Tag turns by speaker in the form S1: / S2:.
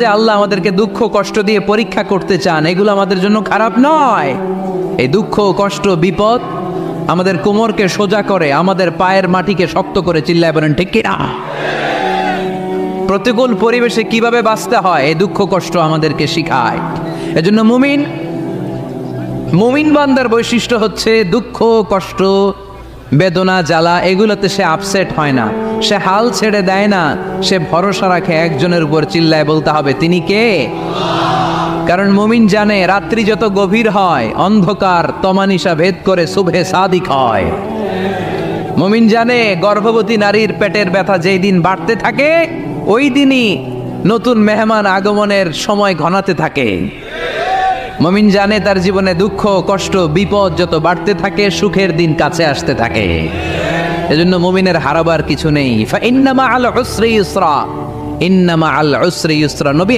S1: যে আল্লাহ আমাদেরকে দুঃখ কষ্ট দিয়ে পরীক্ষা করতে চান, এগুলো আমাদের জন্য খারাপ নয়। এই দুঃখ কষ্ট বিপদ আমাদের কোমরকে সোজা করে, আমাদের পায়ের মাটিকে শক্ত করে, চিল্লায় বলেন ঠিক কিনা? প্রতিকূল পরিবেশে কিভাবে বাঁচতে হয় এই দুঃখ কষ্ট আমাদেরকে শিখায়। এজন্য মুমিন বান্দার বৈশিষ্ট্য হচ্ছে দুঃখ কষ্ট বেদনা জ্বালা এগুলোতে সে আপসেট হয় না, সে হাল ছেড়ে দেয় না, সে ভরসা রাখে একজনের উপর, চিল্লায় বলতে হবে তিনি কে? কারণ মুমিন জানে রাত্রি যত গভীর হয় অন্ধকার তমানিসা ভেদ করে সুবহে সাদিক হয়। মুমিন জানে গর্ভবতী নারীর পেটের ব্যথা যেই দিন বাড়তে থাকে ওই দিনই নতুন মেহমান আগমনের সময় ঘনাতে থাকে। মুমিন জানে তার জীবনে দুঃখ কষ্ট বিপদ যত বাড়তে থাকে সুখের দিন কাছে আসতে থাকে। এজন্য মুমিনের হারাবার কিছু নেই। ফা ইন্না মাআল উসরি ইউসরা, ইন্না মাআল উসরি ইউসরা। নবী